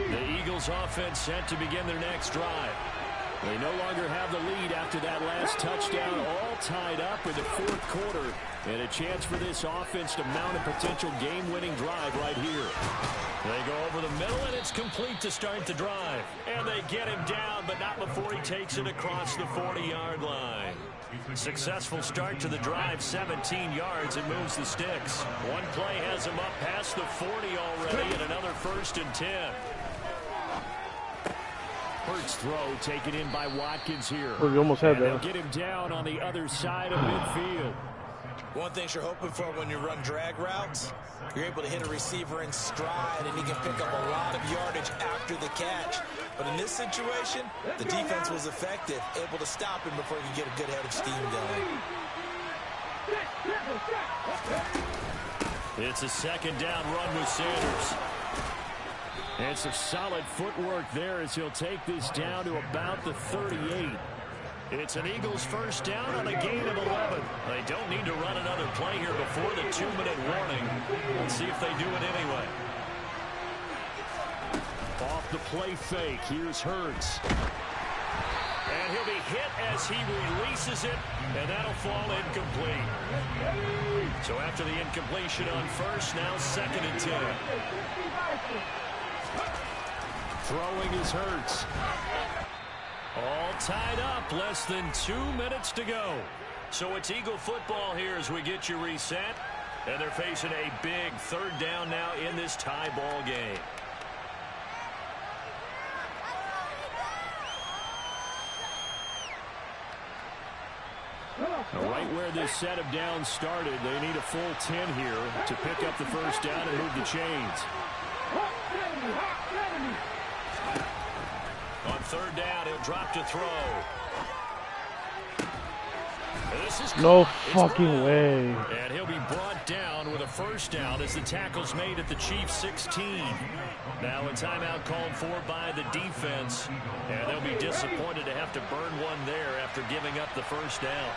The Eagles offense set to begin their next drive. They no longer have the lead after that last touchdown, all tied up in the 4th quarter. And a chance for this offense to mount a potential game-winning drive right here. They go over the middle, and it's complete to start the drive. And they get him down, but not before he takes it across the 40-yard line. Successful start to the drive, 17 yards, and moves the sticks. One play has him up past the 40 already, and another 1st and 10. Hurts throw taken in by Watkins here. We almost had and that. they'll get him down on the other side of midfield. One thing you're hoping for when you run drag routes, you're able to hit a receiver in stride, and he can pick up a lot of yardage after the catch. But in this situation, the defense was effective, able to stop him before he could get a good head of steam going. It's a 2nd down run with Sanders. And some solid footwork there as he'll take this down to about the 38. It's an Eagles first down on a gain of 11. They don't need to run another play here before the 2-minute warning. Let's see if they do it anyway. Off the play fake, here's Hurts. And he'll be hit as he releases it, and that'll fall incomplete. So after the incompletion on first, now 2nd and 10. Throwing is Hurts. All tied up, less than 2 minutes to go. So it's Eagle football here as we get you reset. And they're facing a big 3rd down now in this tie ball game. Right where this set of downs started, they need a full 10 here to pick up the first down and move the chains. On 3rd down, he'll drop to throw. No fucking way. And he'll be brought down with a first down as the tackle's made at the Chiefs' 16. Now a timeout called for by the defense. And they'll be disappointed to have to burn one there after giving up the first down.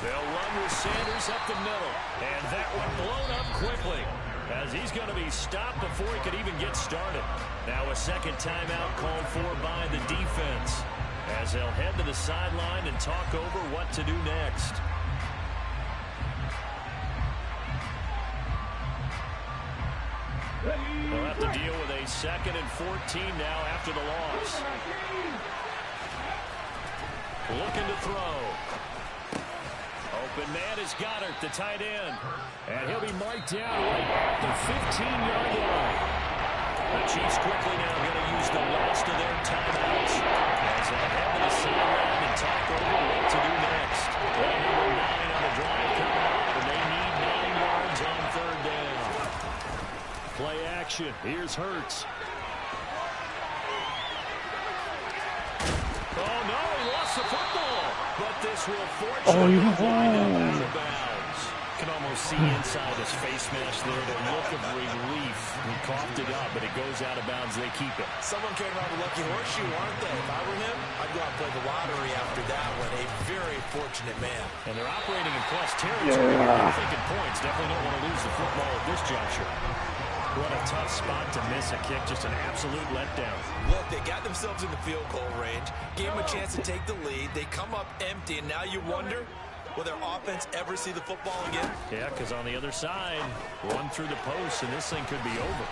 They'll run with Sanders up the middle. And that one blown up quickly, as he's going to be stopped before he could even get started. Now a second timeout called for by the defense, as they'll head to the sideline and talk over what to do next. They'll have to deal with a 2nd and 14 now after the loss. Looking to throw. Open man is Goddard, the tight end. And he'll be marked down right at the 15-yard line. The Chiefs quickly now going to use the last of their timeouts as they head to the sideline and talk over what to do next. Play number 9 on the drive coming up, and they need 9 yards on 3rd down. Play action. Here's Hurts. Oh, no, he lost the football. But this will fortunately wind up out of bounds. You can almost see inside his face mask there the look of relief. He coughed it up, but it goes out of bounds. They keep it. Someone came around with lucky horseshoe, aren't they? If I were him, I'd go out and play the lottery after that one. A very fortunate man. And they're operating in plus territory. They're thinking points. Definitely don't want to lose the football at this juncture. What a tough spot to miss a kick. Just an absolute letdown. Look, they got themselves in the field goal range, gave them a chance to take the lead. They come up empty, and now you wonder, will their offense ever see the football again? Yeah, because on the other side, run through the post, and this thing could be over.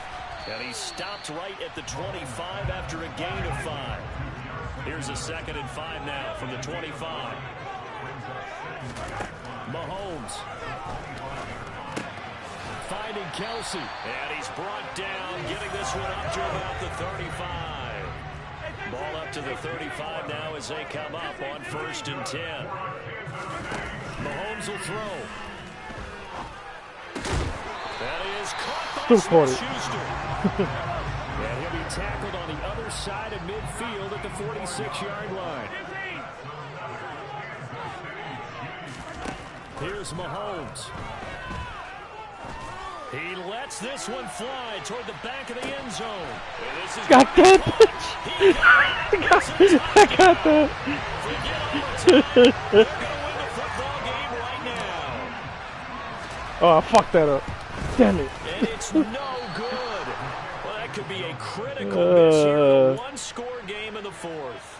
And he stopped right at the 25 after a gain of 5. Here's a 2nd and 5 now from the 25. Mahomes. Finding Kelsey, and he's brought down, getting this one up to about the 35. Ball up to the 35 now as they come up on 1st and 10. Mahomes will throw. That is caught by Smith-Schuster. And he'll be tackled on the other side of midfield at the 46-yard line. Here's Mahomes. He lets this one fly toward the back of the end zone. This is got that bitch. I got that. They're going to win the football game right now. Oh, I fucked that up. Damn it. And it's no good. Well, that could be a critical miss here in a one-score game in the 4th.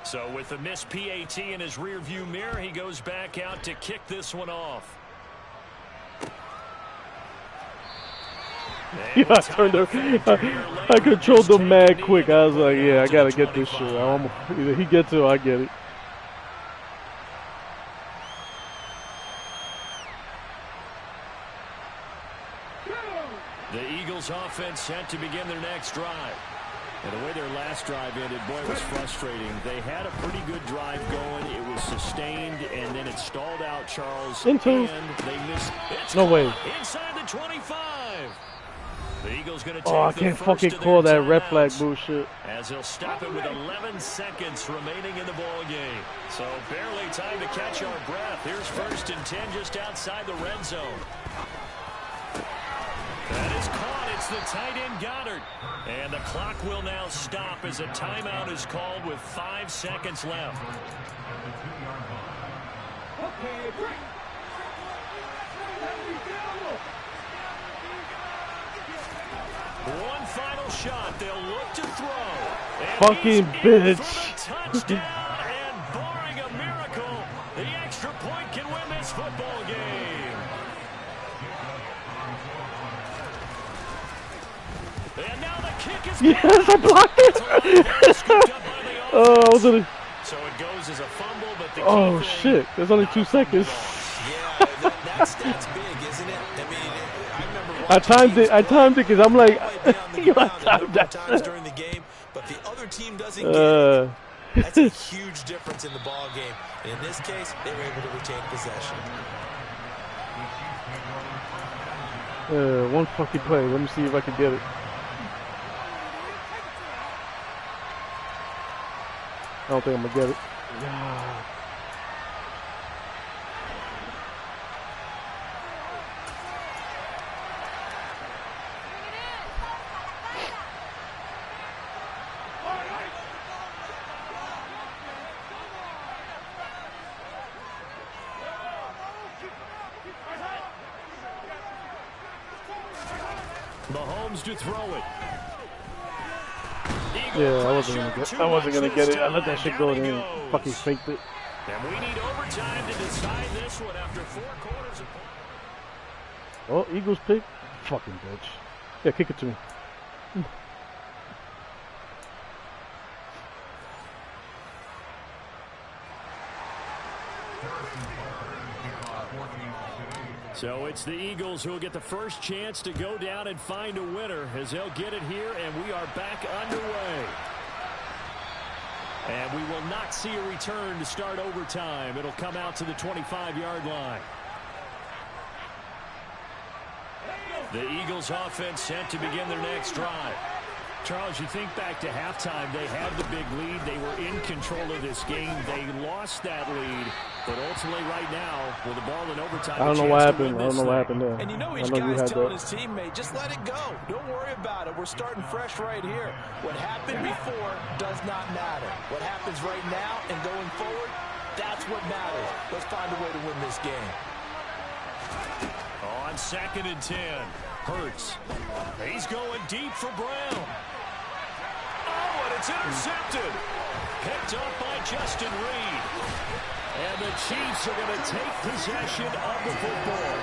So with the missed PAT in his rearview mirror, he goes back out to kick this one off. Yeah, I controlled them mad quick. I was like, yeah, I gotta get this shit. Either he gets it or I get it. The Eagles offense set to begin their next drive. And the way their last drive ended, boy, it was frustrating. They had a pretty good drive going. It was sustained, and then it stalled out, Charles. Into. And they missed. It's no way. Inside the 25. The Eagles going to take Oh, I the can't first fucking of call their that red flag timeouts, bullshit. as he'll stop it with 11 seconds remaining in the ball game. So barely time to catch our breath. Here's 1st and 10 just outside the red zone. That is caught. It's the tight end Goddard. And the clock will now stop as a timeout is called with 5 seconds left. One final shot. They'll look to throw. And Fucking he's bitch. in for the touchdown. And barring a miracle, the extra point can win this football game. And now the kick is Yes, I blocked it. Oh, I was gonna. So it goes as a fumble, but the Oh key thing, shit! There's only 2 seconds. Yeah, that stat's big, isn't it? I mean, I remember I timed it. I timed it because I'm like, you you know, timed times that. during the game, but the other team doesn't get it. That's a huge difference in the ball game. And in this case, they were able to retain possession. One fucking play. Let me see if I can get it. I don't think I'm gonna get it. Mahomes to throw it. Yeah, I wasn't gonna get it. I let that shit go and then fucking faked it. And we need overtime to decide this one after 4 quarters of Oh, Eagles pick. Fucking bitch. Yeah, kick it to me. So it's the Eagles who will get the first chance to go down and find a winner as they'll get it here, and we are back underway. And we will not see a return to start overtime. It'll come out to the 25-yard line. The Eagles offense set to begin their next drive. Charles, you think back to halftime, they had the big lead. They were in control of this game. They lost that lead. But ultimately right now, with the ball in overtime, I don't know what happened. I don't know what happened there. And you know each guy's telling his teammate, just let it go. Don't worry about it. We're starting fresh right here. What happened before does not matter. What happens right now and going forward, that's what matters. Let's find a way to win this game. On 2nd and 10, Hurts. He's going deep for Brown. Oh, and it's intercepted. Picked up by Justin Reed. And the Chiefs are going to take possession of the football.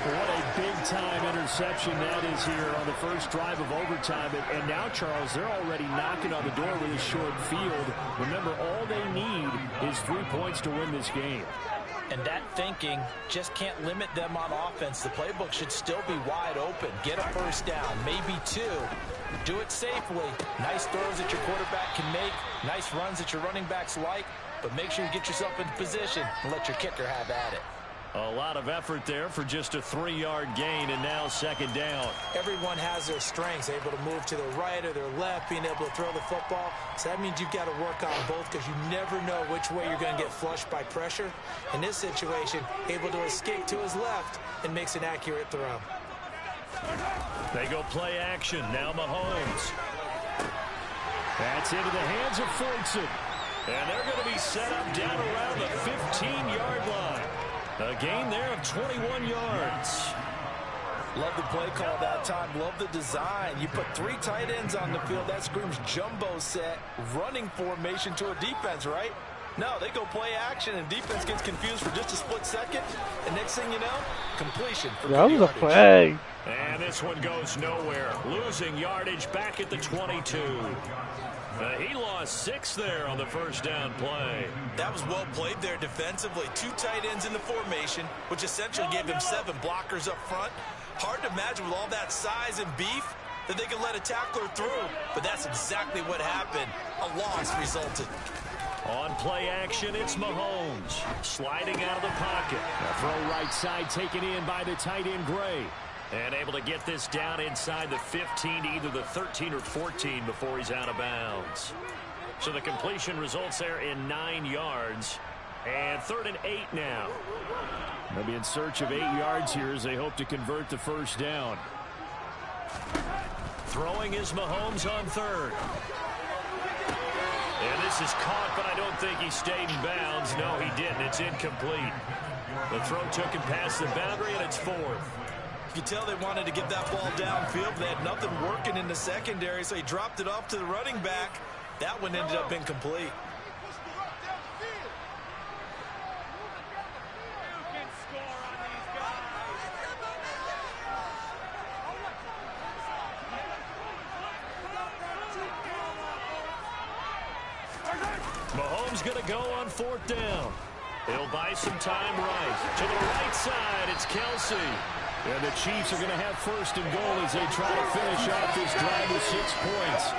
What a big-time interception that is here on the first drive of overtime. And now, Charles, they're already knocking on the door with a short field. Remember, all they need is 3 points to win this game. And that thinking just can't limit them on offense. The playbook should still be wide open. Get a first down, maybe 2. Do it safely. Nice throws that your quarterback can make. Nice runs that your running backs like. But make sure you get yourself in position and let your kicker have at it. A lot of effort there for just a 3-yard gain, and now 2nd down. Everyone has their strengths, able to move to their right or their left, being able to throw the football. So that means you've got to work on both because you never know which way you're going to get flushed by pressure. In this situation, able to escape to his left and makes an accurate throw. They go play action. Now Mahomes. That's into the hands of Fortson. And they're going to be set up down around the 15-yard line. A gain there of 21 yards. Love the play call that time. Love the design. You put 3 tight ends on the field. That screams jumbo set, running formation to a defense, right? No, they go play action, and defense gets confused for just a split second. And next thing you know, completion for that was a flag. And this one goes nowhere. Losing yardage back at the 22. He lost 6 there on the first down play. That was well played there defensively. 2 tight ends in the formation, which essentially gave him 7 blockers up front. Hard to imagine with all that size and beef that they could let a tackler through, but that's exactly what happened. A loss resulted. On play action, it's Mahomes sliding out of the pocket. A throw right side taken in by the tight end Gray. And able to get this down inside the 15 to either the 13 or 14 before he's out of bounds. So the completion results there in 9 yards. And 3rd and 8 now. They'll be in search of 8 yards here as they hope to convert the first down. Throwing is Mahomes on 3rd. And this is caught, but I don't think he stayed in bounds. No, he didn't. It's incomplete. The throw took him past the boundary, and it's 4th. You can tell they wanted to get that ball downfield. They had nothing working in the secondary, so he dropped it off to the running back. That one ended up incomplete. Mahomes going to go on 4th down. He'll buy some time right. To the right side, it's Kelsey. And the Chiefs are going to have 1st and goal as they try to finish off this drive with 6 points.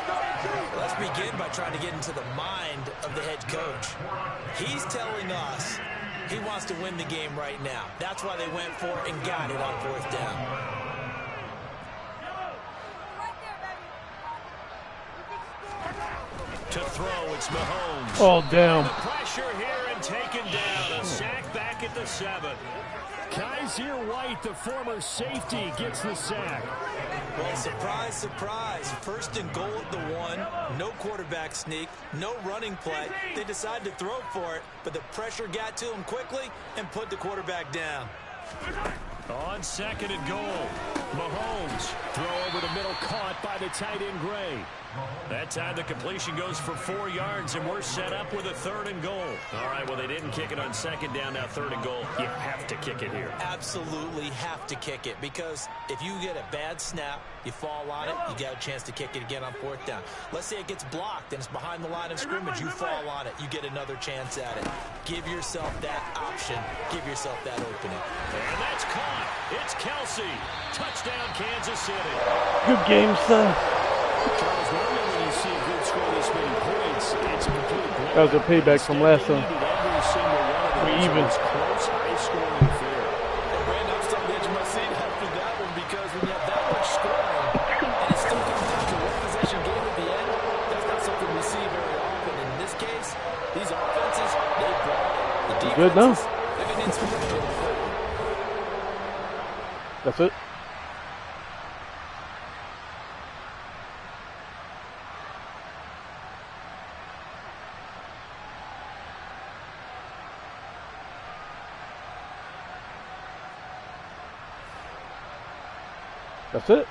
Let's begin by trying to get into the mind of the head coach. He's telling us he wants to win the game right now. That's why they went for it and got it on 4th down. To throw, it's Mahomes. Oh, damn. The pressure here and taken down. A sack back at the 7. Kaiser White, the former safety, gets the sack. Well, surprise, surprise. 1st and goal at the 1. No quarterback sneak. No running play. They decided to throw for it, but the pressure got to him quickly and put the quarterback down. On 2nd and goal, Mahomes. Throw over the middle, caught by the tight end Gray. That time the completion goes for 4 yards, and we're set up with a 3rd and goal. All right, well, they didn't kick it on 2nd down, now 3rd and goal. You have to kick it here. Absolutely have to kick it, because if you get a bad snap, you fall on it, you got a chance to kick it again on 4th down. Let's say it gets blocked and it's behind the line of scrimmage. You fall on it, you get another chance at it. Give yourself that option. Give yourself that opening. And that's caught. It's Kelsey. Touchdown, Kansas City. Good game, son. Charles, normally when you see a good score this many points, it's a complete blow. That was a payback from last time. Every single one of them. We even. It's close, high-scoring affair. Hey, Brandon, I'm still on the edge of my seat after that one, because when you have that much scoring and it still comes down to one possession game at the end, that's not something we see very often. In this case, these offenses, they brought it. The defenses, Good now. they've been insufficient. That's it. That's it.